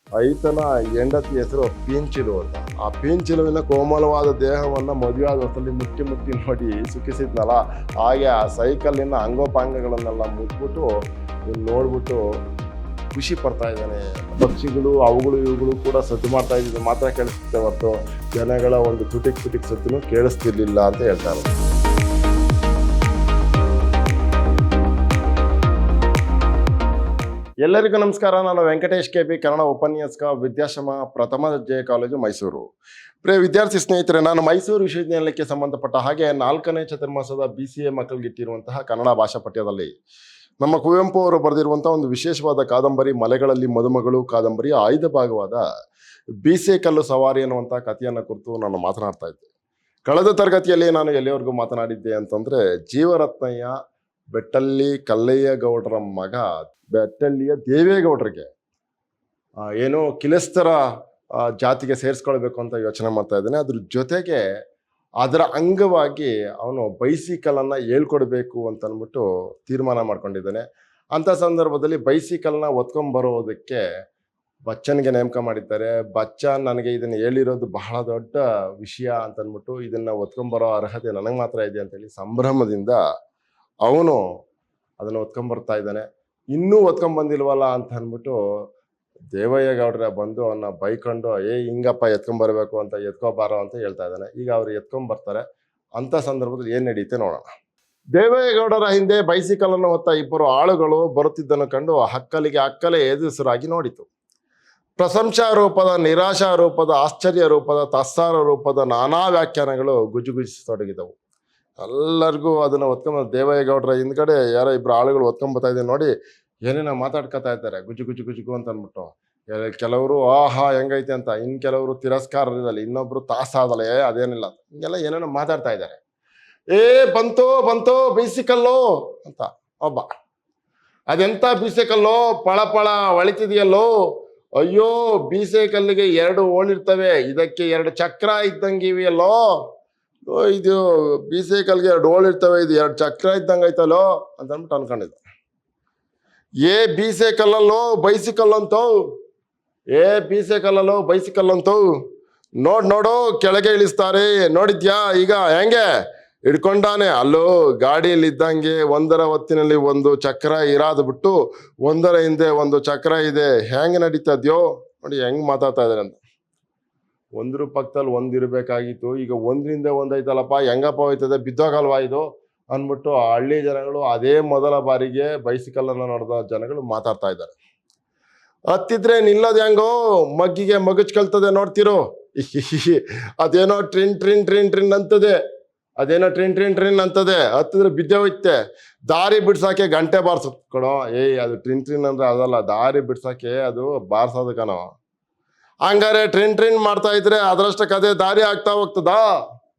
ಈತನ ಹೆಂಡತಿ ಹೆಸರು ಪೀಂಚಿಲು ಅಂತ. ಆ ಪೀಂಚಿಲುವಿನ ಕೋಮಲವಾದ ದೇಹವನ್ನು ಮದುವೆಯಾದ ಹೊತ್ತಲ್ಲಿ ಮುಟ್ಟಿ ಮುಟ್ಟಿ ನೋಡಿ ಸುಖಿಸಿದ್ನಲ್ಲ, ಹಾಗೆ ಆ ಸೈಕಲ್ಲಿನ ಅಂಗೋಪಾಂಗಗಳನ್ನೆಲ್ಲ ಮುಟ್ಬಿಟ್ಟು ನೋಡ್ಬಿಟ್ಟು ಖುಷಿ ಪಡ್ತಾ ಇದ್ದಾನೆ. ಪಕ್ಷಿಗಳು ಅವುಗಳು ಇವುಗಳು ಕೂಡ ಸದ್ದು ಮಾಡ್ತಾ ಇದ್ದಿದ್ದು ಮಾತ್ರ ಕೇಳಿಸುತ್ತೆ ಹೊರತು ಜನಗಳ ಒಂದು ತುಟಿಕ್ ಸದ್ದನ್ನು ಕೇಳಿಸ್ತಿರ್ಲಿಲ್ಲ ಅಂತ ಹೇಳ್ತಾರೆ. ಎಲ್ಲರಿಗೂ ನಮಸ್ಕಾರ. ನಾನು ವೆಂಕಟೇಶ್ ಕೆ ಬಿ, ಕನ್ನಡ ಉಪನ್ಯಾಸಕ, ವಿದ್ಯಾಶ್ರಮ ಪ್ರಥಮ ದರ್ಜೆ ಕಾಲೇಜು ಮೈಸೂರು. ಪ್ರಿಯ ವಿದ್ಯಾರ್ಥಿ ಸ್ನೇಹಿತರೆ, ನಾನು ಮೈಸೂರು ವಿಶ್ವವಿದ್ಯಾನಿಲಯಕ್ಕೆ ಸಂಬಂಧಪಟ್ಟ ಹಾಗೆ 4ನೇ ಚತುರ್ಮಾಸದ BCA ಮಕ್ಕಳಿಗಿಟ್ಟಿರುವಂತಹ ಕನ್ನಡ ಭಾಷಾ ಪಠ್ಯದಲ್ಲಿ ನಮ್ಮ ಕುವೆಂಪು ಅವರು ಬರೆದಿರುವಂತಹ ಒಂದು ವಿಶೇಷವಾದ ಕಾದಂಬರಿ ಮಲೆಗಳಲ್ಲಿ ಮದುಮಗಳು ಕಾದಂಬರಿಯ ಆಯ್ದ ಭಾಗವಾದ ಬೀಸೆಕಲ್ಲು ಸವಾರಿ ಅನ್ನುವಂಥ ಕಥೆಯನ್ನು ಕುರಿತು ನಾನು ಮಾತನಾಡ್ತಾ ಇದ್ದೆ. ಕಳೆದ ತರಗತಿಯಲ್ಲಿ ನಾನು ಎಲ್ಲಿವರೆಗೂ ಮಾತನಾಡಿದ್ದೆ ಅಂತಂದರೆ, ಜೀವರತ್ನಯ್ಯ ಬೆಟ್ಟಳ್ಳಿ ಕಲ್ಲಯ್ಯ ಗೌಡರ ಮಗ ಬೆಟ್ಟಳ್ಳಿಯ ದೇವೇಗೌಡರಿಗೆ ಏನೋ ಕಿಲಸ್ತರ ಜಾತಿಗೆ ಸೇರಿಸ್ಕೊಳ್ಬೇಕು ಅಂತ ಯೋಚನೆ ಮಾಡ್ತಾ ಇದ್ದಾನೆ. ಅದ್ರ ಜೊತೆಗೆ ಅದರ ಅಂಗವಾಗಿ ಅವನು ಬೈಸಿಕಲನ್ನು ಹೇಳ್ಕೊಡ್ಬೇಕು ಅಂತ ಅಂದ್ಬಿಟ್ಟು ತೀರ್ಮಾನ ಮಾಡ್ಕೊಂಡಿದ್ದಾನೆ. ಅಂಥ ಸಂದರ್ಭದಲ್ಲಿ ಬೈಸಿಕಲ್ನ ಒತ್ಕೊಂಡ್ಬರೋದಕ್ಕೆ ಬಚ್ಚನ್ಗೆ ನೇಮಕ ಮಾಡಿದ್ದಾರೆ. ಬಚ್ಚನ್ ನನಗೆ ಇದನ್ನು ಹೇಳಿರೋದು ಬಹಳ ದೊಡ್ಡ ವಿಷಯ ಅಂತ ಅಂದ್ಬಿಟ್ಟು ಇದನ್ನು ಒತ್ಕೊಂಡ್ಬರೋ ಅರ್ಹತೆ ನನಗೆ ಮಾತ್ರ ಇದೆ ಅಂತೇಳಿ ಸಂಭ್ರಮದಿಂದ ಅವನು ಅದನ್ನು ಒತ್ಕೊಂಡ್ಬರ್ತಾ ಇದ್ದಾನೆ. ಇನ್ನೂ ಒತ್ಕೊಂಡ್ಬಂದಿಲ್ವಲ್ಲ ಅಂತ ಅಂದ್ಬಿಟ್ಟು ದೇವಯ್ಯ ಗೌಡ್ರೆ ಬಂದು ಅವನ್ನ ಬೈಕೊಂಡು ಹಿಂಗಪ್ಪ ಎತ್ಕೊಂಡ್ಬರ್ಬೇಕು ಅಂತ ಎತ್ಕೋಬಾರೋ ಅಂತ ಹೇಳ್ತಾ ಇದ್ದಾನೆ. ಈಗ ಅವ್ರು ಎತ್ಕೊಂಡ್ಬರ್ತಾರೆ. ಅಂಥ ಸಂದರ್ಭದಲ್ಲಿ ಏನು ನಡೆಯುತ್ತೆ ನೋಡೋಣ. ದೇವಯ್ಯ ಗೌಡರ ಹಿಂದೆ ಬೈಸಿಕಲನ್ನು ಹೊತ್ತ ಇಬ್ಬರು ಆಳುಗಳು ಬರುತ್ತಿದ್ದನ್ನು ಕಂಡು ಅಕ್ಕಲೆ ಎದುರಿಸರಾಗಿ ನೋಡಿತು. ಪ್ರಶಂಸಾ ರೂಪದ, ನಿರಾಶಾ ರೂಪದ, ಆಶ್ಚರ್ಯ ರೂಪದ, ತಾತ್ಸಾರ ರೂಪದ ನಾನಾ ವ್ಯಾಖ್ಯಾನಗಳು ಗುಜುಗುಜಿಸತೊಡಗಿದವು. ಎಲ್ಲರಿಗೂ ಅದನ್ನು ಒತ್ಕೊಂಡ್ ದೇವಯ್ಯ ಗೌಡರ ಹಿಂದ್ಗಡೆ ಯಾರೋ ಇಬ್ಬರು ಆಳುಗಳು ಒತ್ಕೊಂಡ್ಬರ್ತಾ ಇದ್ದಾರೆ ನೋಡಿ, ಏನೇನೋ ಮಾತಾಡ್ಕೊತಾ ಇದ್ದಾರೆ ಗುಜುಗು ಅಂತ ಅಂದ್ಬಿಟ್ಟು. ಕೆಲವರು ಆಹಾ ಹೆಂಗೈತೆ ಅಂತ, ಇನ್ನು ಕೆಲವರು ತಿರಸ್ಕಾರದಲ್ಲಿ, ಇನ್ನೊಬ್ರು ತಾಸಾದಲೆ ಅದೇನಿಲ್ಲ ಹಿಂಗೆಲ್ಲ ಏನೇನೋ ಮಾತಾಡ್ತಾ ಇದ್ದಾರೆ. ಬಂತು ಬೀಸಿಕಲ್ಲು ಅಂತ ಒಬ್ಬ. ಅದೆಂತ ಬೀಸೆಕಲ್ಲು, ಪಳ ಹೊಳಿತಿದೆಯಲ್ಲೋ, ಅಯ್ಯೋ ಬೀಸೆಕಲ್ಲಿಗೆ 2 ಓಳಿರ್ತವೆ, ಇದಕ್ಕೆ 2 ಚಕ್ರ ಇದ್ದಂಗಿವೆಯಲ್ಲೋ, ಇದು ಬೀಸೆಕಲ್ಗೆ 2 ಓಳಿರ್ತವೆ, ಇದು 2 ಚಕ್ರ ಇದ್ದಂಗೆ ಐತಲ್ಲೋ ಅಂತ ಅಂದ್ಬಿಟ್ಟು ಅನ್ಕೊಂಡಿದ್ದ. ಬೀಸೆಕಲ್ಲಲ್ಲೋ ಬೈಸಿಕಲ್ ಅಂತೋ, ಬೀಸೆಕಲ್ಲಲ್ಲೋ ಬೈಸಿಕಲ್ ಅಂತೋ, ನೋಡು ಕೆಳಗೆ ಇಳಿಸ್ತಾರೆ ನೋಡಿದ್ಯಾ, ಈಗ ಹೆಂಗೆ ಹಿಡ್ಕೊಂಡಾನೆ, ಅಲ್ಲೋ ಗಾಡಿಯಲ್ಲಿ ಇದ್ದಂಗೆ ಒಂದರ ಹೊತ್ತಿನಲ್ಲಿ 1 ಚಕ್ರ ಇರಾದ್ ಬಿಟ್ಟು ಒಂದರ ಹಿಂದೆ 1 ಚಕ್ರ ಇದೆ, ಹೆಂಗೆ ನಡೀತದ್ಯೋ ನೋಡಿ ಹೆಂಗ್ ಮಾತಾಡ್ತಾ ಇದಾರೆ ಅಂತ. ಒಂದ್ರ ಪಕ್ಕದಲ್ಲಿ 1 ಇರಬೇಕಾಗಿತ್ತು, ಈಗ 1ರಿಂದ 1 ಐತಲ್ಲಪ್ಪ, ಹೆಂಗಪ್ಪ ಹೋಯ್ತದೆ, ಬಿದ್ದೋಗಲ್ವಾ ಇದು ಅಂದ್ಬಿಟ್ಟು ಹಳ್ಳಿ ಜನಗಳು ಅದೇ ಮೊದಲ ಬಾರಿಗೆ ಬೈಸಿಕಲನ್ನು ನೋಡಿದ ಜನಗಳು ಮಾತಾಡ್ತಾ ಇದ್ದಾರೆ. ಹತ್ತಿದ್ರೆ ನಿಲ್ಲೋದು ಹೆಂಗೋ, ಮಗ್ಗಿಗೆ ಮಗುಚ್ಕೊಳ್ತದೆ ನೋಡ್ತಿರೋ, ಅದೇನೋ ಟ್ರಿನ್ ಅಂತದೆ, ಅದೇನೋ ಟ್ರಿನ್ ಅಂತದೆ, ಹತ್ತಿದ್ರೆ ಬಿದ್ದೆ ಹೋಯ್ತೆ, ದಾರಿ ಬಿಡ್ಸಾಕೆ ಗಂಟೆ ಬಾರ್ಸತ್ ಕಣೋ. ಅದು ಟ್ರಿನ್ ಅಂದ್ರೆ ಅದಲ್ಲ, ದಾರಿ ಬಿಡ್ಸಾಕೆ ಅದು ಬಾರ್ಸೋದು ಕಣೋ. ಹಂಗಾರೆ ಟ್ರಿನ್ ಮಾಡ್ತಾ ಇದ್ರೆ ಅದರಷ್ಟಕ್ಕೆ ಅದೇ ದಾರಿ ಆಗ್ತಾ ಹೋಗ್ತದಾ?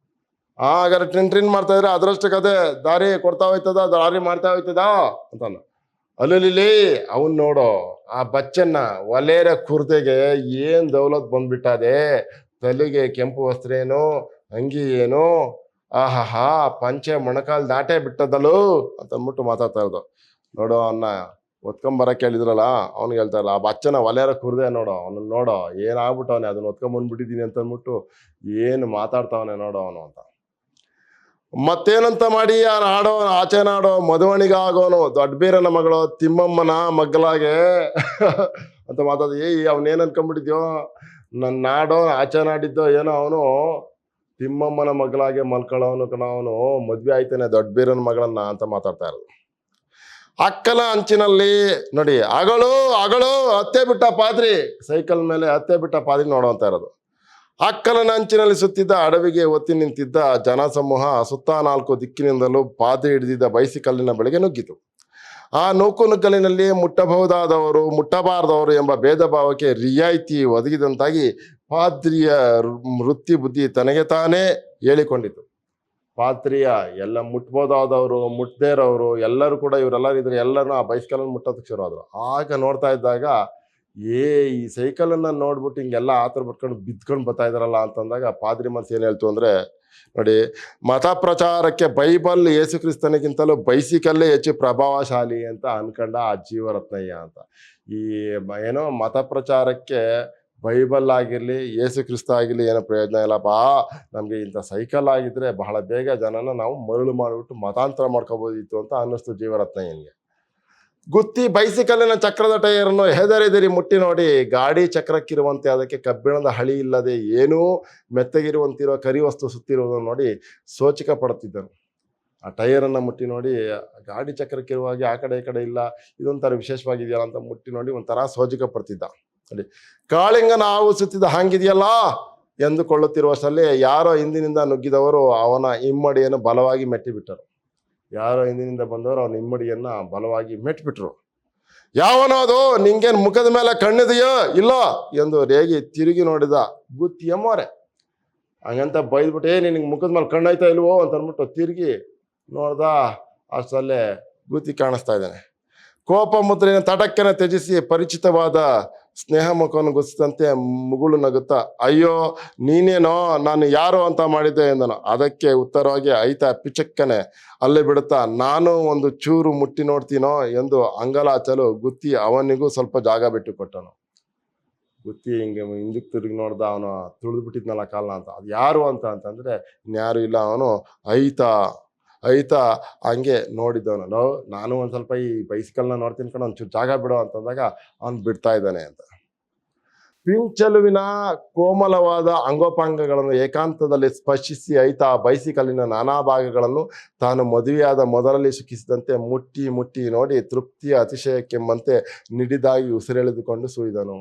ಹಾಗಾದ್ರೆ ಟ್ರಿನ್ ಮಾಡ್ತಾ ಇದ್ರೆ ಅದರಷ್ಟಕ್ಕೆ ಅದೇ ದಾರಿ ಕೊಡ್ತಾ ಹೋಯ್ತದ, ದಾರಿ ಮಾಡ್ತಾ ಹೋಯ್ತದ ಅಂತಾನ. ಅಲ್ಲಿ ಅವನ್ ನೋಡೋ ಆ ಬಚ್ಚನ್ನ ಒಲೆರ ಕುರ್ದೆಗೆ ಏನ್ ದೌಲತ್ ಬಂದ್ಬಿಟ್ಟದೆ, ತಲೆಗೆ ಕೆಂಪು ವಸ್ತ್ರ ಏನು, ಅಂಗಿ ಏನು, ಆಹಾಹಾ ಪಂಚೆ ಮೊಣಕಾಲ್ ದಾಟೆ ಬಿಟ್ಟದಲ್ಲೂ ಅಂತ ಅಂದ್ಬಿಟ್ಟು ಮಾತಾಡ್ತಾ ಇರೋದು. ನೋಡೋ ಅವನ್ನ ಒತ್ಕೊಂಬರಕ್ಕೆ ಹೇಳಿದ್ರಲ್ಲ, ಅವ್ನಿಗೆ ಹೇಳ್ತಾರಲ್ಲ, ಆ ಬಚ್ಚನ ಒಲೆರ ಕುರ್ದೆ ನೋಡೋ, ಅವನು ನೋಡೋ ಏನಾಗ್ಬಿಟ್ಟವನೆ, ಅದನ್ನ ಒತ್ಕೊಂಬಂದ್ಬಿಟ್ಟಿದ್ದೀನಿ ಅಂತ ಅಂದ್ಬಿಟ್ಟು ಏನು ಮಾತಾಡ್ತಾವನೆ ನೋಡೋ ಅವನು ಅಂತ. ಮತ್ತೇನಂತ ಮಾಡಿ ಆಚೆ ನಾಡೋ ಮದುವಣಿಗ ಆಗೋನು ದೊಡ್ಡ ಬೀರನ ಮಗಳು ತಿಮ್ಮಮ್ಮನ ಮಗ್ಗಲಾಗೆ ಅಂತ ಮಾತಾಡ. ಅವನೇನ್ ಅನ್ಕೊಂಡ್ಬಿಟ್ಟಿದ್ಯೋ, ನನ್ನ ನಾಡೋ ಆಚೆ ನಾಡಿದ್ದೋ ಏನೋ, ಅವನು ತಿಮ್ಮಮ್ಮನ ಮಗಳಾಗೆ ಮಲ್ಕೊಳ್ಳೋನು ಕಣ, ಅವನು ಮದ್ವೆ ಆಯ್ತಾನೆ ದೊಡ್ಡ ಬೀರನ ಮಗಳನ್ನ ಅಂತ ಮಾತಾಡ್ತಾ ಇರೋದು. ಅಕ್ಕಲ ಅಂಚಿನಲ್ಲಿ ನೋಡಿ, ಅಗಳು ಹತ್ತೆ ಬಿಟ್ಟ ಪಾದ್ರಿ, ಸೈಕಲ್ ಮೇಲೆ ಹತ್ತೆ ಬಿಟ್ಟ ಪಾದ್ರಿ ನೋಡೋಂತ ಇರೋದು. ಅಕ್ಕಲನ ಅಂಚಿನಲ್ಲಿ ಸುತ್ತಿದ್ದ ಅಡವಿಗೆ ಒತ್ತಿ ನಿಂತಿದ್ದ ಜನಸಮೂಹ ಸುತ್ತ 4 ದಿಕ್ಕಿನಿಂದಲೂ ಪಾದ್ರಿ ಹಿಡಿದಿದ್ದ ಬೈಸಿಕಲ್ಲಿನ ಬಳಿಗೆ ನುಗ್ಗಿತು. ಆ ನುಗ್ಗಲಿನಲ್ಲಿ ಮುಟ್ಟಬಹುದಾದವರು ಮುಟ್ಟಬಾರದವರು ಎಂಬ ಭೇದ ಭಾವಕ್ಕೆ ರಿಯಾಯಿತಿ ಒದಗಿದಂತಾಗಿ ಪಾದ್ರಿಯ ವೃತ್ತಿ ಬುದ್ಧಿ ತನಗೆ ತಾನೇ ಹೇಳಿಕೊಂಡಿತು. ಪಾದ್ರಿಯ ಎಲ್ಲ ಮುಟ್ಬೋದಾದವರು ಮುಟ್ಟದೇ ಇರೋರು ಎಲ್ಲರೂ ಕೂಡ ಇವರೆಲ್ಲರೂ ಇದ್ರೆ ಎಲ್ಲರೂ ಆ ಬೈಸಿಕಲನ್ನು ಮುಟ್ಟೋದಕ್ಕೆ ಶುರು ಆದರು. ಆಗ ನೋಡ್ತಾ ಇದ್ದಾಗ ಈ ಸೈಕಲನ್ನು ನೋಡ್ಬಿಟ್ಟು ಹಿಂಗೆಲ್ಲ ಆತರ ಬಿಟ್ಕೊಂಡು ಬಿದ್ಕೊಂಡು ಬರ್ತಾ ಇದಾರಲ್ಲ ಅಂತಂದಾಗ ಪಾದ್ರಿ ಮನಸ್ಸು ಏನು ಹೇಳ್ತು ಅಂದರೆ, ನೋಡಿ, ಮತ ಪ್ರಚಾರಕ್ಕೆ ಬೈಬಲ್ ಯೇಸು ಕ್ರಿಸ್ತನಿಗಿಂತಲೂ ಬೈಸಿಕಲ್ಲೇ ಹೆಚ್ಚು ಪ್ರಭಾವಶಾಲಿ ಅಂತ ಅನ್ಕೊಂಡ ಆ ಜೀವರತ್ನಯ್ಯ ಅಂತ. ಈ ಏನೋ ಮತ ಪ್ರಚಾರಕ್ಕೆ ಬೈಬಲ್ ಆಗಿರಲಿ ಯೇಸು ಕ್ರಿಸ್ತ ಆಗಿರಲಿ ಏನೋ ಪ್ರಯೋಜನ ಇಲ್ಲಪ್ಪ, ನಮಗೆ ಇಂಥ ಸೈಕಲ್ ಆಗಿದ್ರೆ ಬಹಳ ಬೇಗ ಜನನ ನಾವು ಮರಳು ಮಾಡಿಬಿಟ್ಟು ಮತಾಂತರ ಮಾಡ್ಕೋಬೋದಿತ್ತು ಅಂತ ಅನ್ನಿಸ್ತು ಜೀವರತ್ನಯ್ಯನಿಗೆ. ಗುತ್ತಿ ಬೈಸಿಕಲ್ಲಿನ ಚಕ್ರದ ಟೈರನ್ನು ಹೆದರಿದಿರಿ ಮುಟ್ಟಿ ನೋಡಿ, ಗಾಡಿ ಚಕ್ರಕ್ಕಿರುವಂತೆ ಅದಕ್ಕೆ ಕಬ್ಬಿಣದ ಹಳಿ ಇಲ್ಲದೆ ಏನೂ ಮೆತ್ತಗಿರುವಂತಿರೋ ಕರಿ ವಸ್ತು ಸುತ್ತಿರುವುದನ್ನು ನೋಡಿ ಸೋಚಿಕ ಪಡುತ್ತಿದ್ದನು. ಆ ಟೈರನ್ನು ಮುಟ್ಟಿ ನೋಡಿ, ಗಾಡಿ ಚಕ್ರಕ್ಕಿರುವಾಗೆ ಆ ಕಡೆ ಈ ಕಡೆ ಇಲ್ಲ, ಇದೊಂಥರ ವಿಶೇಷವಾಗಿದೆಯಲ್ಲ ಅಂತ ಮುಟ್ಟಿ ನೋಡಿ ಒಂಥರ ಸೋಜಿಕ ಪಡ್ತಿದ್ದ. ನೋಡಿ, ಕಾಳಿಂಗನ ಹಾವು ಸುತ್ತಿದ ಹಾಂಗಿದೆಯಲ್ಲ ಎಂದುಕೊಳ್ಳುತ್ತಿರುವಷ್ಟರಲ್ಲಿ ಯಾರೋ ಹಿಂದಿನಿಂದ ನುಗ್ಗಿದವರು ಅವನ ಇಮ್ಮಡಿಯನ್ನು ಬಲವಾಗಿ ಮೆಟ್ಟಿಬಿಟ್ಟರು. ಯಾರೋ ಹಿಂದಿನಿಂದ ಬಂದವರು ಅವನ ಇಮ್ಮಡಿಯನ್ನ ಬಲವಾಗಿ ಮೆಟ್ಬಿಟ್ರು. ಯಾವನೋದು, ನಿಂಗೇನು ಮುಖದ ಮೇಲೆ ಕಣ್ಣಿದೆಯೋ ಇಲ್ಲೋ ಎಂದು ರೇಗಿ ತಿರುಗಿ ನೋಡಿದ ಗುತ್ತಿಯ ಮೋರೆ. ಹಂಗಂತ ಬೈದ್ಬಿಟ್ಟು, ನಿನಗೆ ಮುಖದ ಮೇಲೆ ಕಣ್ಣಾಯ್ತಾ ಇಲ್ವೋ ಅಂತ ಅಂದ್ಬಿಟ್ಟು ತಿರುಗಿ ನೋಡ್ದ. ಅಷ್ಟಲ್ಲೇ ಗುತ್ತಿ ಕಾಣಿಸ್ತಾ ಇದ್ದಾನೆ. ಕೋಪ ಮುದ್ರೆಯನ್ನು ತಟಕ್ಕನೆ ತ್ಯಜಿಸಿ ಪರಿಚಿತವಾದ ಸ್ನೇಹ ಮುಖವನ್ನು ಗುಸಿದಂತೆ ಮುಗುಳು ನಗುತ್ತಾ, ಅಯ್ಯೋ ನೀನೇನೋ ನಾನು ಯಾರೋ ಅಂತ ಮಾಡಿದ್ದೆ ಎಂದನು. ಅದಕ್ಕೆ ಉತ್ತರವಾಗಿ ಐತ ಪಿಚಕ್ಕನೆ ಅಲ್ಲೇ ಬಿಡುತ್ತಾ, ನಾನು ಒಂದು ಚೂರು ಮುಟ್ಟಿ ನೋಡ್ತೀನೋ ಎಂದು ಅಂಗಲಾಚಲು ಗುತ್ತಿ ಅವನಿಗೂ ಸ್ವಲ್ಪ ಜಾಗ ಬಿಟ್ಟು ಕೊಟ್ಟನು. ಗುತ್ತಿ ಹಿಂಗೆ ಹಿಂದಕ್ಕೆ ತಿರುಗಿ ನೋಡ್ದ, ಅವನು ತುಳಿದು ಬಿಟ್ಟಿದ್ನಲ್ಲ ಕಾಲ್ನ ಅಂತ. ಅದು ಯಾರು ಅಂತಂದ್ರೆ ಇನ್ಯಾರು ಇಲ್ಲ, ಅವನು ಐತ ಹಂಗೆ ನೋಡಿದ್ದವನು. ನಾನು ಒಂದು ಸ್ವಲ್ಪ ಈ ಬೈಸಿಕಲ್ನ ನೋಡ್ತೀನಿ ಕಣ, ಒಂಚೂರು ಜಾಗ ಬಿಡೋ ಅಂತಂದಾಗ ಅವನು ಬಿಡ್ತಾ ಇದ್ದಾನೆ ಅಂತ. ಪಿಂಚಲುವಿನ ಕೋಮಲವಾದ ಅಂಗೋಪಾಂಗಗಳನ್ನು ಏಕಾಂತದಲ್ಲಿ ಸ್ಪರ್ಶಿಸಿ ಐತ ಬೈಸಿಕಲ್ಲಿನ ನಾನಾ ಭಾಗಗಳನ್ನು ತಾನು ಮದುವೆಯಾದ ಮೊದಲಲ್ಲಿ ಸುಖಿಸಿದಂತೆ ಮುಟ್ಟಿ ಮುಟ್ಟಿ ನೋಡಿ ತೃಪ್ತಿಯ ಅತಿಶಯಕ್ಕೆಂಬಂತೆ ನಿಡಿದಾಗಿ ಉಸಿರೆಳೆದುಕೊಂಡು ಸೂಯಿದನು.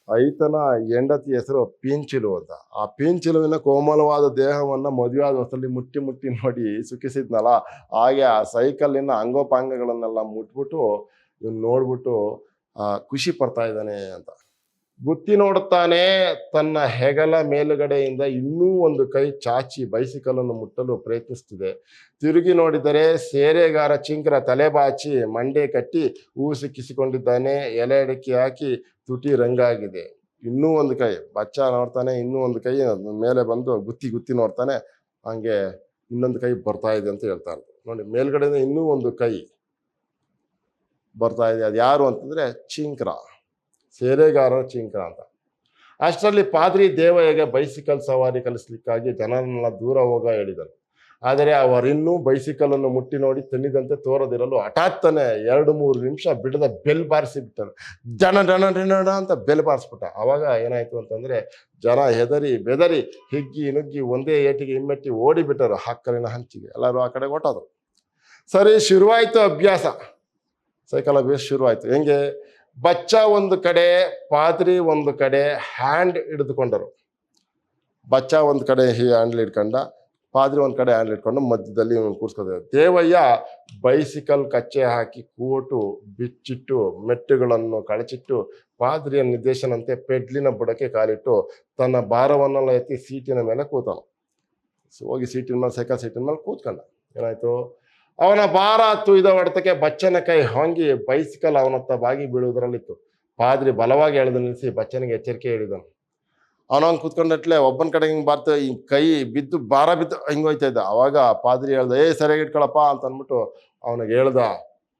ಐತನ ಹೆಂಡತಿ ಹೆಸರು ಪೀಂಚಿಲು ಅಂತ. ಆ ಪೀಂಚಿಲುವಿನ ಕೋಮಲವಾದ ದೇಹವನ್ನ ಮದುವೆಯಾದ ಹೊಸಲ್ಲಿ ಮುಟ್ಟಿ ಮುಟ್ಟಿ ನೋಡಿ ಸುಖಿಸಿದ್ನಲ್ಲ, ಹಾಗೆ ಆ ಸೈಕಲ್ಲಿನ ಅಂಗೋಪಾಂಗಗಳನ್ನೆಲ್ಲ ಮುಟ್ಬಿಟ್ಟು ಇವ್ನು ನೋಡ್ಬಿಟ್ಟು ಖುಷಿ ಪಡ್ತಾ ಇದ್ದಾನೆ ಅಂತ. ಗುತ್ತಿ ನೋಡುತ್ತಾನೆ, ತನ್ನ ಹೆಗಲ ಮೇಲುಗಡೆಯಿಂದ ಇನ್ನೂ ಒಂದು ಕೈ ಚಾಚಿ ಬೈಸಿಕಲನ್ನು ಮುಟ್ಟಲು ಪ್ರಯತ್ನಿಸುತ್ತಿದೆ. ತಿರುಗಿ ನೋಡಿದರೆ ಸೇರೆಗಾರ ಚಿಂಕರ ತಲೆಬಾಚಿ ಮಂಡೆ ಕಟ್ಟಿ ಹೂ ಸಿಕ್ಕಿಸಿಕೊಂಡಿದ್ದಾನೆ. ಎಲೆ ಅಡಿಕೆ ಹಾಕಿ ತುಟಿ ರಂಗಾಗಿದೆ. ಇನ್ನೂ ಒಂದು ಕೈ ಬಚ್ಚ ನೋಡ್ತಾನೆ, ಇನ್ನೂ ಒಂದು ಕೈ ಮೇಲೆ ಬಂದು ಗುತ್ತಿ ನೋಡ್ತಾನೆ, ಹಂಗೆ ಇನ್ನೊಂದು ಕೈ ಬರ್ತಾ ಇದೆ ಅಂತ ಹೇಳ್ತಾರೆ. ನೋಡಿ, ಮೇಲ್ಗಡೆಯಿಂದ ಇನ್ನೂ ಒಂದು ಕೈ ಬರ್ತಾ ಇದೆ. ಅದು ಯಾರು ಅಂತಂದ್ರೆ ಚಿಂಕ್ರ, ಸೇರೆಗಾರರ ಚಿಂಕ್ರ ಅಂತ. ಅಷ್ಟರಲ್ಲಿ ಪಾದ್ರಿ ದೇವಯ್ಯಗೆ ಬೈಸಿಕಲ್ ಸವಾರಿ ಕಲಿಸ್ಲಿಕ್ಕಾಗಿ ಜನರನ್ನೆಲ್ಲ ದೂರ ಹೋಗ ಹೇಳಿದನು. ಆದರೆ ಅವರಿನ್ನೂ ಬೈಸಿಕಲನ್ನು ಮುಟ್ಟಿ ನೋಡಿ ತಣ್ಣಿದಂತೆ ತೋರದಿರಲು ಹಠಾತ್ತನೆ 2-3 ನಿಮಿಷ ಬಿಡದ ಬೆಲ್ ಬಾರಿಸಿ ಬಿಟ್ಟನು. ಜನ ಅಂತ ಬೆಲ್ ಬಾರಿಸ್ಬಿಟ್ಟ. ಅವಾಗ ಏನಾಯ್ತು ಅಂತಂದ್ರೆ ಜನ ಹೆದರಿ ಬೆದರಿ ಹಿಗ್ಗಿ ನುಗ್ಗಿ ಒಂದೇ ಏಟಿಗೆ ಹಿಮ್ಮೆಟ್ಟಿ ಓಡಿಬಿಟ್ಟರು ಹಕ್ಕಲಿನ ಹಂಚಿಗೆ. ಎಲ್ಲರೂ ಆ ಕಡೆ ಹೊಟ್ಟೋದ್ರು. ಸರಿ, ಶುರುವಾಯ್ತು ಅಭ್ಯಾಸ. ಸೈಕಲ್ ಅಭ್ಯಾಸ ಶುರುವಾಯ್ತು. ಹೆಂಗೆ? ಬಚ್ಚ ಒಂದು ಕಡೆ, ಪಾದ್ರಿ ಒಂದು ಕಡೆ ಹ್ಯಾಂಡ್ ಹಿಡಿದುಕೊಂಡರು. ಬಚ್ಚ ಒಂದು ಕಡೆ ಹ್ಯಾಂಡ್ಲ್ ಹಿಡ್ಕೊಂಡ, ಪಾದ್ರಿ ಒಂದು ಕಡೆ ಹ್ಯಾಂಡ್ಲ್ ಹಿಡ್ಕೊಂಡು ಮಧ್ಯದಲ್ಲಿ ಕೂರ್ಸ್ಕೊತಾರೆ. ದೇವಯ್ಯ ಬೈಸಿಕಲ್ ಕಚ್ಚೆ ಹಾಕಿ ಕೂಟು ಬಿಚ್ಚಿಟ್ಟು ಮೆಟ್ಟುಗಳನ್ನು ಕಳಚಿಟ್ಟು ಪಾದ್ರಿಯ ನಿರ್ದೇಶನಂತೆ ಪೆಡ್ಲಿನ ಬುಡಕ್ಕೆ ಕಾಲಿಟ್ಟು ತನ್ನ ಭಾರವನ್ನೆಲ್ಲ ಎತ್ತಿ ಸೀಟಿನ ಮೇಲೆ ಕೂತನು. ಹೋಗಿ ಸೀಟಿನ ಮೇಲೆ, ಸೈಕಲ್ ಸೀಟಿನ ಮೇಲೆ ಕೂತ್ಕೊಂಡ. ಏನಾಯ್ತು? ಅವನ ಭಾರ ತುಯ್ದ ಹೊಡೆತಕ್ಕೆ ಬಚ್ಚನ ಕೈ ಹೊಂಗಿ ಬೈಸಿಕಲ್ ಅವನತ್ತ ಬಾಗಿ ಬೀಳುವುದರಲ್ಲಿತ್ತು. ಪಾದ್ರಿ ಬಲವಾಗಿ ಎಳೆದು ನಿಲ್ಲಿಸಿ ಬಚ್ಚನಿಗೆ ಎಚ್ಚರಿಕೆ ಹೇಳಿದನು. ಅವನವನ್ ಕೂತ್ಕೊಂಡಟ್ಲೆ ಒಬ್ಬನ ಕಡೆ ಹಿಂಗೆ ಬಾರ್ತ ಈ ಕೈ ಬಿದ್ದು ಭಾರ ಬಿದ್ದು ಹಿಂಗೆ ಹೋಯ್ತಾ ಇದ್ದ. ಅವಾಗ ಪಾದ್ರಿ ಹೇಳ್ದ, ಸರಿಯಾಗಿ ಇಟ್ಕೊಳಪ್ಪ ಅಂತ ಅಂದ್ಬಿಟ್ಟು ಅವನಿಗೆ ಹೇಳ್ದ.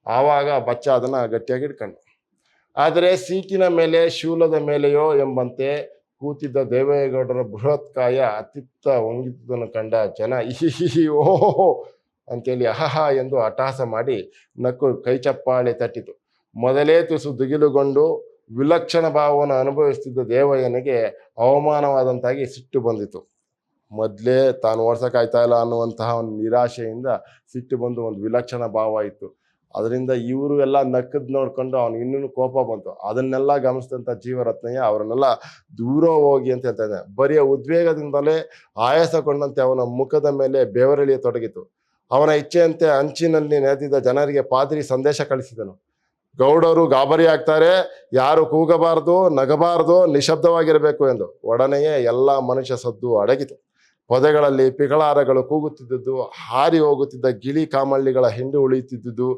ಆವಾಗ ಬಚ್ಚ ಅದನ್ನ ಗಟ್ಟಿಯಾಗಿ ಇಟ್ಕೊಂಡ. ಆದರೆ ಸೀಟಿನ ಮೇಲೆ ಶೂಲದ ಮೇಲೆಯೋ ಎಂಬಂತೆ ಕೂತಿದ್ದ ದೇವೇಗೌಡರ ಬೃಹತ್ ಕಾಯ ಅತ್ತಿತ್ತ ಹೊಂಗಿದ್ದುದನ್ನು ಕಂಡ ಜನ ಇಹಿ ಓಹೋ ಅಂತೇಳಿ ಅಹಹ ಎಂದು ಅಟ್ಟಹಾಸ ಮಾಡಿ ನಕ್ಕು ಕೈ ಚಪ್ಪಾಳೆ ತಟ್ಟಿತು. ಮೊದಲೇ ತುಸು ದಿಗಿಲುಗೊಂಡು ವಿಲಕ್ಷಣ ಭಾವವನ್ನು ಅನುಭವಿಸುತ್ತಿದ್ದ ದೇವಯ್ಯನಿಗೆ ಅವಮಾನವಾದಂತಾಗಿ ಸಿಟ್ಟು ಬಂದಿತು. ಮೊದಲೇ ತಾನು ಓಡ್ಸಕ್ಕಾಯ್ತಾ ಇಲ್ಲ ಅನ್ನುವಂತಹ ಒಂದು ನಿರಾಶೆಯಿಂದ ಸಿಟ್ಟು ಬಂದು ಒಂದು ವಿಲಕ್ಷಣ ಭಾವ ಇತ್ತು. ಅದರಿಂದ ಇವರು ಎಲ್ಲ ನಕ್ಕದ್ ನೋಡ್ಕೊಂಡು ಅವನಿಗೆ ಇನ್ನೂ ಕೋಪ ಬಂತು. ಅದನ್ನೆಲ್ಲ ಗಮನಿಸಿದಂಥ ಜೀವರತ್ನಯ್ಯ ಅವರನ್ನೆಲ್ಲ ದೂರ ಹೋಗಿ ಅಂತ ಹೇಳ್ತಾ ಇದ್ದಾನೆ. ಬರೀ ಉದ್ವೇಗದಿಂದಲೇ ಆಯಾಸಗೊಂಡಂತೆ ಅವನ ಮುಖದ ಮೇಲೆ ಬೆವರಿಳಿಯತೊಡಗಿತು. ಅವನ ಇಚ್ಛೆಯಂತೆ ಅಂಚಿನಲ್ಲಿ ನೆರೆದಿದ್ದ ಜನರಿಗೆ ಪಾದ್ರಿ ಸಂದೇಶ ಕಳಿಸಿದನು. ಗೌಡರು ಗಾಬರಿ ಆಗ್ತಾರೆ, ಯಾರು ಕೂಗಬಾರದು, ನಗಬಾರದು, ನಿಶಬ್ದವಾಗಿರಬೇಕು ಎಂದು. ಒಡನೆಯೇ ಎಲ್ಲ ಮನುಷ್ಯ ಸದ್ದು ಅಡಗಿತು. ಪೊದೆಗಳಲ್ಲಿ ಪಿಗಳಾರಗಳು ಕೂಗುತ್ತಿದ್ದುದು, ಹಾರಿ ಹೋಗುತ್ತಿದ್ದ ಗಿಳಿ ಕಾಮಳ್ಳಿಗಳ ಹಿಂಡು ಉಳಿಯುತ್ತಿದ್ದುದು,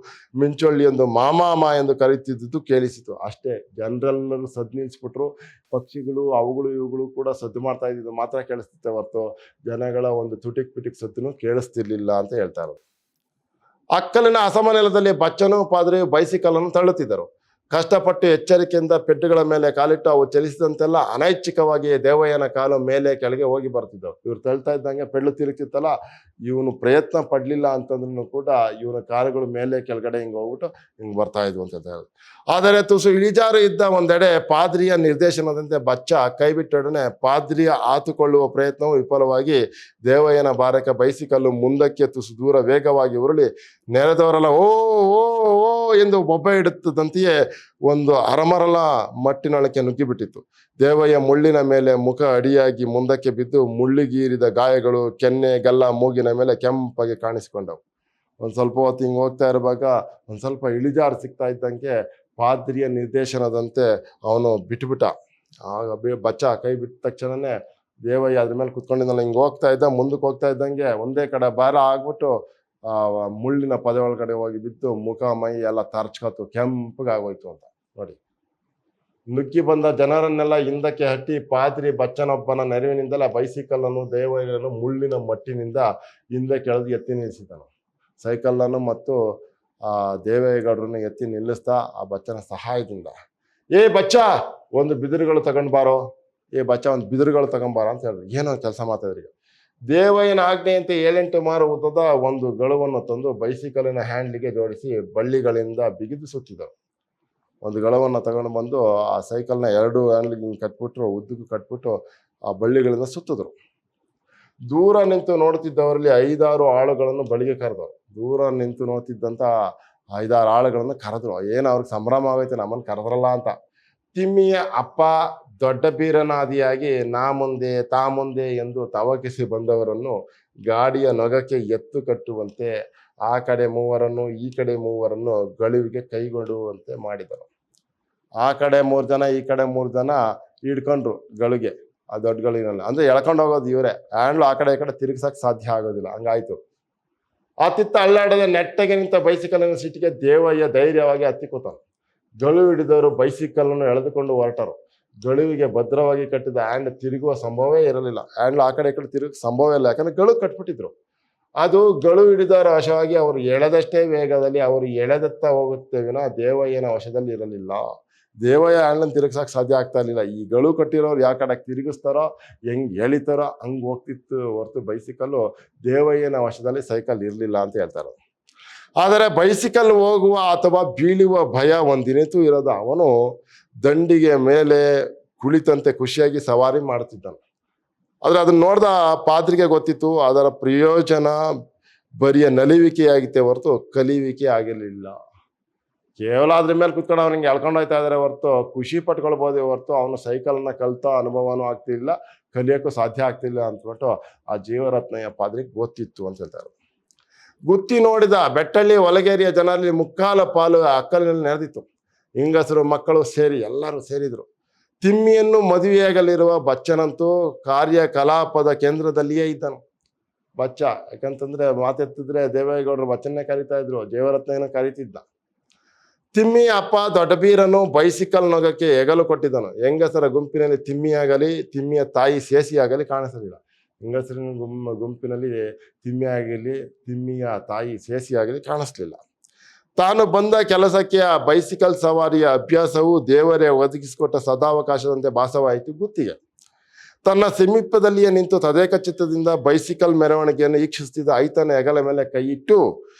ಮಿಂಚೊಳ್ಳಿಯೊಂದು ಮಾಮಾಮ ಎಂದು ಕರೆಯುತ್ತಿದ್ದುದು ಕೇಳಿಸಿತು. ಅಷ್ಟೇ, ಜನರೆಲ್ಲರೂ ಸದ್ದು ನಿಲ್ಲಿಸ್ಬಿಟ್ರು. ಪಕ್ಷಿಗಳು ಅವುಗಳು ಇವುಗಳು ಕೂಡ ಸದ್ದು ಮಾಡ್ತಾ ಇದ್ದಿದ್ದು ಮಾತ್ರ ಕೇಳಿಸ್ತಿತ್ತೆ ಹೊರತು ಜನಗಳ ಒಂದು ತುಟಿಕ್ ಪಿಟಿಕ್ ಸದ್ದನ್ನು ಕೇಳಿಸ್ತಿರ್ಲಿಲ್ಲ ಅಂತ ಹೇಳ್ತಾರೆ. ಅಕ್ಕಲಿನ ಅಸಮನೆಲದಲ್ಲಿ ಬಚ್ಚನು ಪಾದ್ರಿಯು ಬೈಸಿಕಲನ್ನು ತಳ್ಳುತ್ತಿದ್ದರು. ಕಷ್ಟಪಟ್ಟು ಎಚ್ಚರಿಕೆಯಿಂದ ಪೆಟ್ಟುಗಳ ಮೇಲೆ ಕಾಲಿಟ್ಟು ಅವು ಚಲಿಸಿದಂತೆಲ್ಲ ಅನೈಚ್ಛಿಕವಾಗಿ ದೇವಯ್ಯನ ಕಾಲು ಮೇಲೆ ಕೆಳಗೆ ಹೋಗಿ ಬರ್ತಿದ್ದವು. ಇವ್ರು ತಳ್ತಾ ಇದ್ದಂಗೆ ಪೆಡ್ಲು ತಿರುಗ್ತಿತ್ತಲ್ಲ, ಇವನು ಪ್ರಯತ್ನ ಪಡಲಿಲ್ಲ ಅಂತಂದ್ರೂ ಕೂಡ ಇವನ ಕಾಲುಗಳು ಮೇಲೆ ಕೆಳಗಡೆ ಹಿಂಗೆ ಹೋಗ್ಬಿಟ್ಟು ಹಿಂಗೆ ಬರ್ತಾ ಇದ್ವು ಅಂತ ಹೇಳ್ತಾರೆ. ಆದರೆ ತುಸು ಇಳಿಜಾರು ಇದ್ದ ಒಂದೆಡೆ ಪಾದ್ರಿಯ ನಿರ್ದೇಶನದಂತೆ ಬಚ್ಚ ಕೈ ಬಿಟ್ಟೊಡನೆ ಪಾದ್ರಿಯ ಆತುಕೊಳ್ಳುವ ಪ್ರಯತ್ನವು ವಿಫಲವಾಗಿ ದೇವಯ್ಯನ ಭಾರಕ್ಕೆ ಬೈಸಿಕಲ್ಲು ಮುಂದಕ್ಕೆ ತುಸು ದೂರ ವೇಗವಾಗಿ ಉರುಳಿ ನೆರೆದವರೆಲ್ಲ ಓ ಓ ಓ ಎಂದು ಬೊಬ್ಬೆ ಇಡುತ್ತದಂತೆಯೇ ಒಂದು ಅರಮರಲ ಮಟ್ಟಿನೊಳಕ್ಕೆ ನುಗ್ಗಿಬಿಟ್ಟಿತ್ತು. ದೇವಯ್ಯ ಮುಳ್ಳಿನ ಮೇಲೆ ಮುಖ ಅಡಿಯಾಗಿ ಮುಂದಕ್ಕೆ ಬಿದ್ದು ಮುಳ್ಳಿಗೀರಿದ ಗಾಯಗಳು ಕೆನ್ನೆ ಗಲ್ಲ ಮೂಗಿನ ಮೇಲೆ ಕೆಂಪಾಗಿ ಕಾಣಿಸಿಕೊಂಡವು. ಒಂದು ಸ್ವಲ್ಪ ಹೊತ್ತು ಹಿಂಗೆ ಹೋಗ್ತಾ ಇರುವಾಗ ಒಂದು ಸ್ವಲ್ಪ ಇಳಿಜಾರು ಸಿಗ್ತಾ ಇದ್ದಂಗೆ ಪಾದ್ರಿಯ ನಿರ್ದೇಶನದಂತೆ ಅವನು ಬಿಟ್ಬಿಟ್ಟ. ಆಗ ಬಚ್ಚ ಕೈ ಬಿಟ್ಟ ತಕ್ಷಣನೇ ದೇವಯ್ಯ ಅದ್ರ ಮೇಲೆ ಕುತ್ಕೊಂಡಿದ್ದಲ್ಲ, ಹಿಂಗೆ ಹೋಗ್ತಾ ಇದ್ದ, ಮುಂದಕ್ಕೆ ಹೋಗ್ತಾ ಇದ್ದಂಗೆ ಒಂದೇ ಕಡೆ ಭಾರ ಆಗ್ಬಿಟ್ಟು ಮುಳ್ಳಿನ ಪೊದೆ ಒಳಗಡೆ ಹೋಗಿ ಬಿದ್ದು ಮುಖ ಮೈ ಎಲ್ಲ ತರ್ಚ್ಕೊತು, ಕೆಂಪಗಾಗೋಯ್ತು ಅಂತ ನೋಡಿ. ನುಗ್ಗಿ ಬಂದ ಜನರನ್ನೆಲ್ಲ ಹಿಂದಕ್ಕೆ ಹಟ್ಟಿ ಪಾದ್ರಿ ಬಚ್ಚನೊಬ್ಬನ ನೆರವಿನಿಂದಲೇ ಬೈಸಿಕಲ್ಲನ್ನು ದೇವಯ್ಯನನ್ನು ಮುಳ್ಳಿನ ಮಟ್ಟಿನಿಂದ ಹಿಂದೆ ಕೆಳಗೆ ಎತ್ತಿ ನಿಲ್ಲಿಸಿದನು. ಸೈಕಲ್ಲನ್ನು ಮತ್ತು ದೇವೇಗೌಡರನ್ನು ಎತ್ತಿ ನಿಲ್ಲಿಸ್ತಾ ಆ ಬಚ್ಚನ ಸಹಾಯದಿಂದ, ಏ ಬಚ್ಚ ಒಂದು ಬಿದಿರುಗಳು ತಗೊಂಡ್ ಬಾರೋ, ಒಂದು ಬಿದಿರುಗಳು ತಗೊಂಬಾರ ಅಂತ ಹೇಳಿದ್ರು. ಏನೋ ಕೆಲಸ ಮಾತಾಡ್ರಿ. ದೇವಯ್ಯನ ಆಜ್ಞೆಯಂತೆ 7-8 ಮಾರು ಉದ್ದದ ಒಂದು ಗಳವನ್ನು ತಂದು ಬೈಸಿಕಲಿನ ಹ್ಯಾಂಡ್ಲಿಗೆ ಜೋಡಿಸಿ ಬಳ್ಳಿಗಳಿಂದ ಬಿಗಿದು ಸುತ್ತಿದರು. ಒಂದು ಗಳವನ್ನು ತಗೊಂಡು ಬಂದು ಆ ಸೈಕಲ್ನ 2 ಹ್ಯಾಂಡ್ಲಿಗೆ ಹಿಂಗೆ ಕಟ್ಬಿಟ್ರು, ಉದ್ದಕ್ಕೂ ಕಟ್ಬಿಟ್ಟು ಆ ಬಳ್ಳಿಗಳಿಂದ ಸುತ್ತಿದ್ರು. ದೂರ ನಿಂತು ನೋಡುತ್ತಿದ್ದವರಲ್ಲಿ 5-6 ಆಳುಗಳನ್ನು ಬಳಿಗೆ ಕರೆದವರು. ದೂರ ನಿಂತು ನೋಡ್ತಿದ್ದಂಥ 5-6 ಆಳುಗಳನ್ನು ಕರೆದ್ರು. ಏನು ಅವ್ರಿಗೆ ಸಂಭ್ರಮ ಆಗೈತೆ, ನಮ್ಮನ್ನು ಕರೆದ್ರಲ್ಲ ಅಂತ. ತಿಮ್ಮಿಯ ಅಪ್ಪ ದೊಡ್ಡ ಬೀರನಾದಿಯಾಗಿ ನಾ ಮುಂದೆ ತಾ ಮುಂದೆ ಎಂದು ತವಕಿಸಿ ಬಂದವರನ್ನು ಗಾಡಿಯ ನೊಗಕ್ಕೆ ಎತ್ತು ಕಟ್ಟುವಂತೆ ಆ ಕಡೆ 3 ಈ ಕಡೆ 3 ಗಳುವಿಗೆ ಕೈಗೊಳ್ಳುವಂತೆ ಮಾಡಿದರು. ಆ ಕಡೆ 3 ಜನ ಈ ಕಡೆ 3 ಜನ ಹಿಡ್ಕೊಂಡ್ರು ಗಳಿಗೆ, ಆ ದೊಡ್ಡ ಗಳಿನಲ್ಲಿ. ಅಂದ್ರೆ ಎಳ್ಕೊಂಡು ಹೋಗೋದು ಇವರೇ, ಹ್ಯಾಂಡ್ಲು ಆ ಕಡೆ ಈ ಕಡೆ ತಿರುಗಿಸಕ್ ಸಾಧ್ಯ ಆಗೋದಿಲ್ಲ, ಹಂಗಾಯ್ತು. ಅತ್ತಿತ್ತ ಅಲ್ಲಾಡದೆ ನೆಟ್ಟಗೆ ನಿಂತ ಬೈಸಿಕಲಿನ ಸಿಟ್ಟಿಗೆ ದೇವಯ್ಯ ಧೈರ್ಯವಾಗಿ ಹತ್ತಿ ಕೂತನು. ಗಳು ಹಿಡಿದವರು ಬೈಸಿಕಲ್ಲನ್ನು ಎಳೆದುಕೊಂಡು ಹೊರಟರು. ಗಳುವಿಗೆ ಭದ್ರವಾಗಿ ಕಟ್ಟಿದ ಹ್ಯಾಂಡ್ ತಿರುಗುವ ಸಂಭವವೇ ಇರಲಿಲ್ಲ. ಹ್ಯಾಂಡ್ಲು ಆ ಕಡೆ ಈ ಕಡೆ ತಿರುಗ ಸಂಭವ ಇಲ್ಲ, ಯಾಕಂದ್ರೆ ಗಳು ಕಟ್ಬಿಟ್ಟಿದ್ರು. ಅದು ಗಳು ಹಿಡಿದವರ ವಶವಾಗಿ ಅವರು ಎಳೆದಷ್ಟೇ ವೇಗದಲ್ಲಿ ಅವರು ಎಳೆದತ್ತ ಹೋಗುತ್ತೆ ವಿನ ದೇವಯ್ಯನ ವಶದಲ್ಲಿ ಇರಲಿಲ್ಲ. ದೇವಯ್ಯ ಹ್ಯಾಂಡ್ಲನ್ನು ತಿರುಗಿಸಕ್ಕೆ ಸಾಧ್ಯ ಆಗ್ತಾ ಇರಲಿಲ್ಲ. ಈ ಗಳು ಕಟ್ಟಿರೋರು ಯಾವ ಕಡೆ ತಿರುಗಿಸ್ತಾರೋ ಹೆಂಗೆ ಎಳಿತಾರೋ ಹಂಗೆ ಹೋಗ್ತಿತ್ತು ಹೊರತು ಬೈಸಿಕಲ್ಲು ದೇವಯ್ಯನ ವಶದಲ್ಲಿ ಸೈಕಲ್ ಇರಲಿಲ್ಲ ಅಂತ ಹೇಳ್ತಾರೆ. ಆದರೆ ಬೈಸಿಕಲ್ ಹೋಗುವ ಅಥವಾ ಬೀಳುವ ಭಯ ಒಂದಿನಿತೂ ಇರೋದು. ಅವನು ದಂಡಿಗೆ ಮೇಲೆ ಕುಳಿತಂತೆ ಖುಷಿಯಾಗಿ ಸವಾರಿ ಮಾಡ್ತಿದ್ದನು. ಆದರೆ ಅದನ್ನ ನೋಡ್ದ ಪಾದ್ರಿಗೆ ಗೊತ್ತಿತ್ತು, ಅದರ ಪ್ರಯೋಜನ ಬರಿಯ ನಲಿವಿಕೆಯಾಗಿತ್ತೆ ಹೊರತು ಕಲಿವಿಕೆ ಆಗಿರಲಿಲ್ಲ. ಕೇವಲ ಅದ್ರ ಮೇಲೆ ಕುತ್ಕೊಂಡು ಅವನಿಗೆ ಎಳ್ಕೊಂಡು ಹೋಗ್ತಾ ಇದ್ದಾರೆ ಹೊರತು ಖುಷಿ ಪಟ್ಕೊಳ್ಬೋದೇ ಹೊರತು ಅವನು ಸೈಕಲ್ನ ಕಲ್ತ ಅನುಭವನೂ ಆಗ್ತಿಲ್ಲ, ಕಲಿಯೋಕ್ಕೂ ಸಾಧ್ಯ ಆಗ್ತಿಲ್ಲ ಅಂದ್ಬಿಟ್ಟು ಆ ಜೀವರತ್ನಯ್ಯ ಪಾದ್ರಿಗೆ ಗೊತ್ತಿತ್ತು ಅಂತ ಹೇಳ್ತಾರೆ. ಗುತ್ತಿ ನೋಡಿದ ಬೆಟ್ಟಳ್ಳಿ ಒಲಗೇರಿಯ ಜನರಲ್ಲಿ ಮುಕ್ಕಾಲ ಪಾಲು ಅಕ್ಕಲಿನಲ್ಲಿ ನೆರೆದಿತ್ತು. ಹೆಂಗಸರು ಮಕ್ಕಳು ಸೇರಿ ಎಲ್ಲರೂ ಸೇರಿದ್ರು. ತಿಮ್ಮಿಯನ್ನು ಮದುವೆಯಾಗಲಿರುವ ಬಚ್ಚನಂತೂ ಕಾರ್ಯಕಲಾಪದ ಕೇಂದ್ರದಲ್ಲಿಯೇ ಇದ್ದನು. ಬಚ್ಚ ಯಾಕಂತಂದ್ರೆ ಮಾತೆತ್ತಿದ್ರೆ ದೇವೇಗೌಡರು ಬಚ್ಚನ್ನೇ ಕರೀತಾ ಇದ್ರು, ಜೀವರತ್ನಯ್ಯನ ಕರೀತಿದ್ದ. ತಿಮ್ಮಿ ಅಪ್ಪ ದೊಡ್ಡಬೀರನು ಬೈಸಿಕಲ್ ನೊಗಕ್ಕೆ ಹೆಗಲು ಕೊಟ್ಟಿದ್ದನು. ಹೆಂಗಸರ ಗುಂಪಿನಲ್ಲಿ ತಿಮ್ಮಿಯಾಗಲಿ ತಿಮ್ಮಿಯ ತಾಯಿ ಸೇಸಿಯಾಗಲಿ ಕಾಣಿಸಲಿಲ್ಲ. ಹೆಂಗಸರಿನ ಗುಂಪಿನಲ್ಲಿ ತಿಮ್ಮಿ ಆಗಲಿ ತಿಮ್ಮಿಯ ತಾಯಿ ಸೇಸಿಯಾಗಲಿ ಕಾಣಿಸ್ಲಿಲ್ಲ. ತಾನು ಬಂದ ಕೆಲಸಕ್ಕೆ ಆ ಬೈಸಿಕಲ್ ಸವಾರಿಯ ಅಭ್ಯಾಸವು ದೇವರೇ ಒದಗಿಸಿಕೊಟ್ಟ ಸದಾವಕಾಶದಂತೆ ಭಾಸವಾಯಿತು ಗುತ್ತಿಗೆ. ತನ್ನ ಸಮೀಪದಲ್ಲಿಯೇ ನಿಂತು ತದೇಕ ಚಿತ್ತದಿಂದ ಬೈಸಿಕಲ್ ಮೆರವಣಿಗೆಯನ್ನು ವೀಕ್ಷಿಸುತ್ತಿದ್ದ ಐತನ ಹೆಗಲ ಮೇಲೆ ಕೈಯಿಟ್ಟು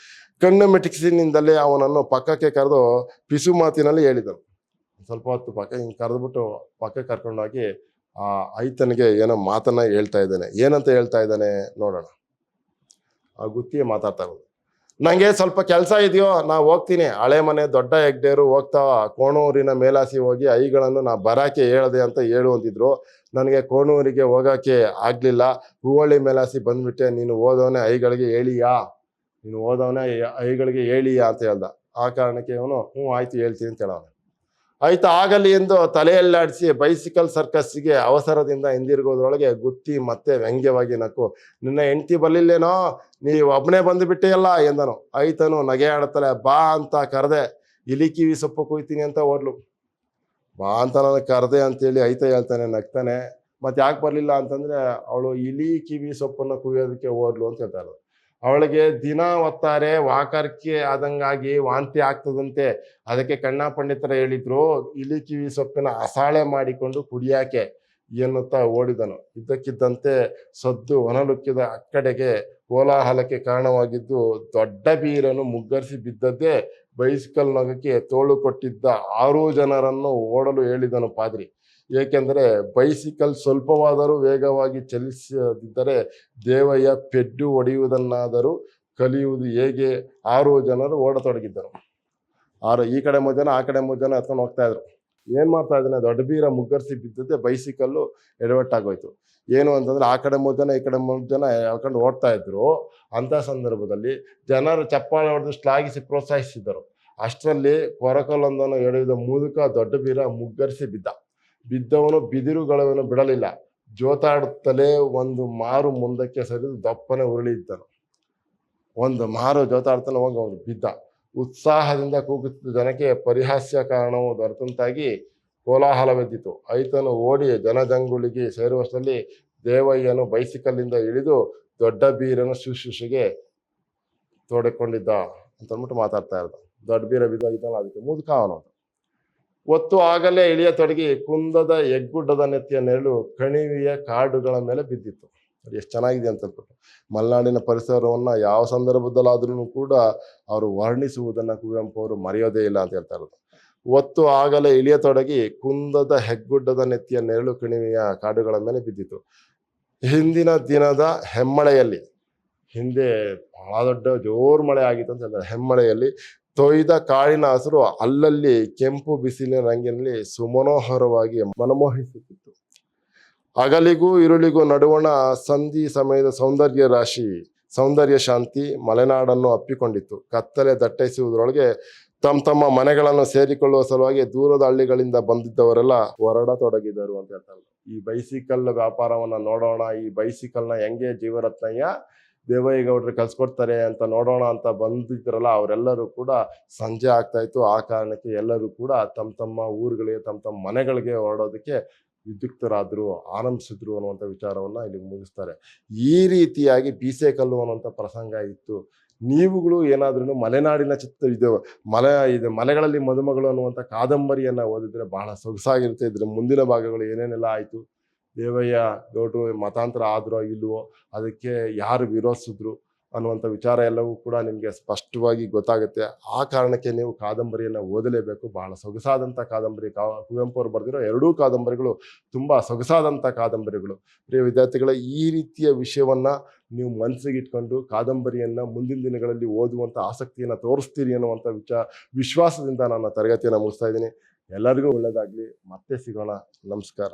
ಕಣ್ಣು ಮಿಟುಕಿಸಿನಿಂದಲೇ ಅವನನ್ನು ಪಕ್ಕಕ್ಕೆ ಕರೆದು ಪಿಸು ಮಾತಿನಲ್ಲಿ ಹೇಳಿದನು. ಸ್ವಲ್ಪ ಹೊತ್ತು ಪಕ್ಕ ಹಿಂಗೆ ಕರೆದ್ಬಿಟ್ಟು ಪಕ್ಕಕ್ಕೆ ಕರ್ಕೊಂಡೋಗಿ ಆ ಐತನಿಗೆ ಏನೋ ಮಾತನ್ನ ಹೇಳ್ತಾ ಇದ್ದಾನೆ. ಏನಂತ ಹೇಳ್ತಾ ಇದ್ದಾನೆ ನೋಡೋಣ. ಆ ಗುತ್ತಿಗೆ ಮಾತಾಡ್ತಾ ಇರೋದು, ನಂಗೆ ಸ್ವಲ್ಪ ಕೆಲಸ ಇದೆಯೋ, ನಾ ಹೋಗ್ತೀನಿ. ಹಳೆ ಮನೆ ದೊಡ್ಡ ಹೆಗ್ಡೇರು ಹೋಗ್ತಾ ಕೋಣೂರಿನ ಮೇಲಾಸಿ ಹೋಗಿ ಐಗಳನ್ನು ನಾ ಬರಾಕೆ ಹೇಳ್ದೆ ಅಂತ ಹೇಳುವಂತಿದ್ರು. ನನಗೆ ಕೋಣೂರಿಗೆ ಹೋಗೋಕ್ಕೆ ಆಗಲಿಲ್ಲ. ಹೂವಳ್ಳಿ ಮೇಲಾಸಿ ಬಂದ್ಬಿಟ್ಟೆ. ನೀನು ಓದವನೇ ಐಗಳಿಗೆ ಹೇಳಿಯಾ, ಐಗಳಿಗೆ ಹೇಳಿಯಾ ಅಂತ ಹೇಳ್ದ. ಆ ಕಾರಣಕ್ಕೆ ಅವನು ಆಯ್ತು ಹೇಳ್ತೀನಿ ಅಂತ ಹೇಳವನು. ಆಯ್ತು ಆಗಲಿ ಎಂದು ತಲೆಯಲ್ಲಾಡಿಸಿ ಬೈಸಿಕಲ್ ಸರ್ಕಸ್ಸಿಗೆ ಅವಸರದಿಂದ ಹಿಂದಿರುಗೋದ್ರೊಳಗೆ ಗುತ್ತಿ ಮತ್ತೆ ವ್ಯಂಗ್ಯವಾಗಿ ನಕ್ಕು, ನಿನ್ನ ಹೆಂಡತಿ ಬರ್ಲಿಲ್ಲೇನೋ, ನೀವು ಒಬ್ಬನೇ ಬಂದು ಬಿಟ್ಟೆಯಲ್ಲ ಎಂದನು. ಆಯ್ತನು ನಗೆ ಆಡುತ್ತಲೇ, ಬಾ ಅಂತ ಕರೆದೆ, ಇಲಿ ಕಿವಿ ಸೊಪ್ಪು ಕುಯ್ತೀನಿ ಅಂತ ಹೋದ್ಲು. ಬಾ ಅಂತ ನನಗೆ ಕರೆದೆ ಅಂತೇಳಿ ಐತ ಹೇಳ್ತಾನೆ, ನಗ್ತಾನೆ. ಮತ್ತೆ ಯಾಕೆ ಬರ್ಲಿಲ್ಲ ಅಂತಂದ್ರೆ ಅವಳು ಇಲಿ ಕಿವಿ ಸೊಪ್ಪನ್ನು ಕುಯ್ಯೋದಕ್ಕೆ ಹೋದ್ಲು ಅಂತ ಹೇಳ್ತಾರೆ. ಅವಳಿಗೆ ದಿನ ಒತ್ತಾರೆ ವಾಕರಿಕೆ ಆದಂಗಾಗಿ ವಾಂತಿ ಆಗ್ತದಂತೆ, ಅದಕ್ಕೆ ಕಣ್ಣ ಪಂಡಿತರ ಹೇಳಿದ್ರು ಇಲಿ ಕಿವಿ ಸೊಪ್ಪಿನ ಅಸಾಳೆ ಮಾಡಿಕೊಂಡು ಕುಡಿಯಾಕೆ ಎನ್ನುತ್ತಾ ಓಡಿದನು. ಇದ್ದಕ್ಕಿದ್ದಂತೆ ಸದ್ದು ಹೊನಲುಕ್ಕಿದ ಅಕ್ಕಡೆಗೆ ಕೋಲಾಹಲಕ್ಕೆ ಕಾರಣವಾಗಿದ್ದು ದೊಡ್ಡ ಬೀರನು ಮುಗ್ಗರಿಸಿ ಬಿದ್ದದ್ದೇ ಬೈಸಿಕಲ್ ನೊಗಕ್ಕೆ ತೋಳು ಕೊಟ್ಟಿದ್ದ 6 ಜನರನ್ನು ಓಡಲು ಹೇಳಿದನು ಪಾದ್ರಿ. ಏಕೆಂದರೆ ಬೈಸಿಕಲ್ ಸ್ವಲ್ಪವಾದರೂ ವೇಗವಾಗಿ ಚಲಿಸದಿದ್ದರೆ ದೇವಯ್ಯ ಪೆಡ್ಡು ಹೊಡೆಯುವುದನ್ನಾದರೂ ಕಲಿಯುವುದು ಹೇಗೆ. 6 ಜನರು ಓಡತೊಡಗಿದ್ದರು. ಈ ಕಡೆ 3 ಜನ, ಆ ಕಡೆ 3 ಜನ ಎತ್ಕೊಂಡು ಹೋಗ್ತಾ ಇದ್ರು. ಏನ್ ಮಾಡ್ತಾ ಇದ್ದಾನೆ, ದೊಡ್ಡ ಬೀರ ಮುಗ್ಗರಿಸಿ ಬಿದ್ದದ್ದೇ ಬೈಸಿಕಲ್ಲು ಎಡವಟ್ಟಾಗೋಯ್ತು. ಏನು ಅಂತಂದ್ರೆ ಆ ಕಡೆ 3 ಜನ, ಈ ಕಡೆ 3 ಜನ ಹೇಳ್ಕೊಂಡು ಓಡ್ತಾ ಇದ್ರು. ಅಂತ ಸಂದರ್ಭದಲ್ಲಿ ಜನರು ಚಪ್ಪಾಳೆ ಹೊಡೆದು ಶ್ಲಾಘಿಸಿ ಪ್ರೋತ್ಸಾಹಿಸಿದರು. ಅಷ್ಟರಲ್ಲಿ ಕೊರಕಲೊಂದನ್ನು ಎಳೆಯುವ ಮೂಲಕ ದೊಡ್ಡ ಬೀರ ಮುಗ್ಗರಿಸಿ ಬಿದ್ದವನು ಬಿದಿರುಗಳನ್ನು ಬಿಡಲಿಲ್ಲ. ಜೋತಾಡುತ್ತಲೇ ಒಂದು ಮಾರು ಮುಂದಕ್ಕೆ ಸರಿದು ದಪ್ಪನೆ ಉರುಳಿದ್ದನು. ಒಂದು ಮಾರು ಜೋತಾಡ್ತಾನೆ ಹೋಗಿ ಅವನು ಬಿದ್ದ. ಉತ್ಸಾಹದಿಂದ ಕೂಗುತ್ತಿದ್ದ ಜನಕ್ಕೆ ಪರಿಹಾಸ್ಯ ಕಾರಣವು ದೊರೆತಂತಾಗಿ ಕೋಲಾಹಲವೆದ್ದಿತು. ಐತನು ಓಡಿ ಜನಜಂಗುಳಿಗೆ ಸೇರುವಷ್ಟರಲ್ಲಿ ದೇವಯ್ಯನು ಬೈಸಿಕಲ್ಲಿಂದ ಇಳಿದು ದೊಡ್ಡ ಬೀರನು ಶುಶ್ರೂಷೆಗೆ ತೋಡಿಕೊಂಡಿದ್ದ ಅಂತ ಅಂದ್ಬಿಟ್ಟು ಮಾತಾಡ್ತಾ ಇರ್ದ. ದೊಡ್ಡ ಬೀರ ಬಿದ್ದೋಗಿದ್ದಾನಲ್ಲ, ಅದಕ್ಕೆ ಮುದುಕ ಅವನು. ಒತ್ತು ಆಗಲೇ ಇಳಿಯತೊಡಗಿ ಕುಂದದ ಹೆಗ್ಗುಡ್ಡದ ನೆತ್ತಿಯ ನೆರಳು ಕಣಿವೆಯ ಕಾಡುಗಳ ಮೇಲೆ ಬಿದ್ದಿತ್ತು. ಅದು ಎಷ್ಟು ಚೆನ್ನಾಗಿದೆ ಅಂತ ಹೇಳ್ಬಿಟ್ಟು ಮಲೆನಾಡಿನ ಪರಿಸರವನ್ನ ಯಾವ ಸಂದರ್ಭದಲ್ಲಾದ್ರೂ ಕೂಡ ಅವರು ವರ್ಣಿಸುವುದನ್ನ ಕುವೆಂಪು ಅವರು ಮರೆಯೋದೇ ಇಲ್ಲ ಅಂತ ಹೇಳ್ತಾ ಇರೋದು. ಒತ್ತು ಆಗಲೇ ಇಳಿಯತೊಡಗಿ ಕುಂದದ ಹೆಗ್ಗುಡ್ಡದ ನೆತ್ತಿಯ ನೆರಳು ಕಣಿವೆಯ ಕಾಡುಗಳ ಮೇಲೆ ಬಿದ್ದಿತ್ತು. ಹಿಂದಿನ ದಿನದ ಹೆಮ್ಮಳೆಯಲ್ಲಿ, ಹಿಂದೆ ಬಹಳ ದೊಡ್ಡ ಜೋರು ಮಳೆ ಆಗಿತ್ತು ಅಂತ ಹೇಳ್ತಾರೆ, ಹೆಮ್ಮಳೆಯಲ್ಲಿ ತೊಯ್ದ ಕಾಳಿನ ಹಸಿರು ಅಲ್ಲಲ್ಲಿ ಕೆಂಪು ಬಿಸಿಲಿನ ರಂಗಿನಲ್ಲಿ ಸುಮನೋಹರವಾಗಿ ಮನಮೋಹಿಸುತ್ತಿತ್ತು. ಹಗಲಿಗೂ ಇರುಳಿಗೂ ನಡುವಣ ಸಂಧಿ ಸಮಯದ ಸೌಂದರ್ಯ ಶಾಂತಿ ಮಲೆನಾಡನ್ನು ಅಪ್ಪಿಕೊಂಡಿತ್ತು. ಕತ್ತಲೆ ದಟ್ಟೈಸುವುದರೊಳಗೆ ತಮ್ಮ ಮನೆಗಳನ್ನು ಸೇರಿಕೊಳ್ಳುವ ಸಲುವಾಗಿ ದೂರದ ಹಳ್ಳಿಗಳಿಂದ ಬಂದಿದ್ದವರೆಲ್ಲ ಹೊರಡತೊಡಗಿದರು ಅಂತ ಹೇಳ್ತಾರೆ. ಈ ಬೈಸಿಕಲ್ ವ್ಯಾಪಾರವನ್ನ ನೋಡೋಣ, ಈ ಬೈಸಿಕಲ್ನ ಹೆಂಗೆ ಜೀವರತ್ನಯ್ಯ ದೇವಯ್ಯಗೌಡರು ಕಲ್ಸ್ಕೊಡ್ತಾರೆ ಅಂತ ನೋಡೋಣ ಅಂತ ಬಂದಿದ್ರಲ್ಲ, ಅವರೆಲ್ಲರೂ ಕೂಡ ಸಂಜೆ ಆಗ್ತಾ ಇತ್ತು. ಆ ಕಾರಣಕ್ಕೆ ಎಲ್ಲರೂ ಕೂಡ ತಮ್ಮ ಊರುಗಳಿಗೆ ತಮ್ಮ ಮನೆಗಳಿಗೆ ಹೊರಡೋದಕ್ಕೆ ವಿದ್ಯುಕ್ತರಾದ್ರು, ಆರಂಭಿಸಿದ್ರು ಅನ್ನುವಂಥ ವಿಚಾರವನ್ನ ಇಲ್ಲಿ ಮುಗಿಸ್ತಾರೆ. ಈ ರೀತಿಯಾಗಿ ಬೀಸೆಕಲ್ಲು ಅನ್ನುವಂಥ ಪ್ರಸಂಗ ಇತ್ತು. ನೀವುಗಳು ಏನಾದ್ರೂ ಮಲೆನಾಡಿನ ಮಲೆಗಳಲ್ಲಿ ಮದುಮಗಳು ಅನ್ನುವಂಥ ಕಾದಂಬರಿಯನ್ನ ಓದಿದ್ರೆ ಬಹಳ ಸೊಗಸಾಗಿರುತ್ತೆ. ಇದ್ರ ಮುಂದಿನ ಭಾಗಗಳು ಏನೇನೆಲ್ಲ ಆಯ್ತು, ದೇವಯ್ಯ ಗೌಡ್ರು ಮತಾಂತರ ಆದ್ರೋ ಇಲ್ವೋ, ಅದಕ್ಕೆ ಯಾರು ವಿರೋಧಿಸಿದ್ರು ಅನ್ನುವಂಥ ವಿಚಾರ ಎಲ್ಲವೂ ಕೂಡ ನಿಮಗೆ ಸ್ಪಷ್ಟವಾಗಿ ಗೊತ್ತಾಗುತ್ತೆ. ಆ ಕಾರಣಕ್ಕೆ ನೀವು ಕಾದಂಬರಿಯನ್ನು ಓದಲೇಬೇಕು. ಬಹಳ ಸೊಗಸಾದಂಥ ಕಾದಂಬರಿ. ಕುವೆಂಪು ಅವರು ಬರೆದಿರೋ 2 ಕಾದಂಬರಿಗಳು ತುಂಬ ಸೊಗಸಾದಂಥ ಕಾದಂಬರಿಗಳು. ಪ್ರಿಯ ವಿದ್ಯಾರ್ಥಿಗಳ, ಈ ರೀತಿಯ ವಿಷಯವನ್ನ ನೀವು ಮನಸ್ಸಿಗೆ ಇಟ್ಕೊಂಡು ಕಾದಂಬರಿಯನ್ನು ಮುಂದಿನ ದಿನಗಳಲ್ಲಿ ಓದುವಂಥ ಆಸಕ್ತಿಯನ್ನು ತೋರಿಸ್ತೀರಿ ಅನ್ನುವಂಥ ವಿಶ್ವಾಸದಿಂದ ನನ್ನ ತರಗತಿಯನ್ನು ಮುಗಿಸ್ತಾ ಇದ್ದೀನಿ. ಎಲ್ಲರಿಗೂ ಒಳ್ಳೆಯದಾಗಲಿ. ಮತ್ತೆ ಸಿಗೋಣ. ನಮಸ್ಕಾರ.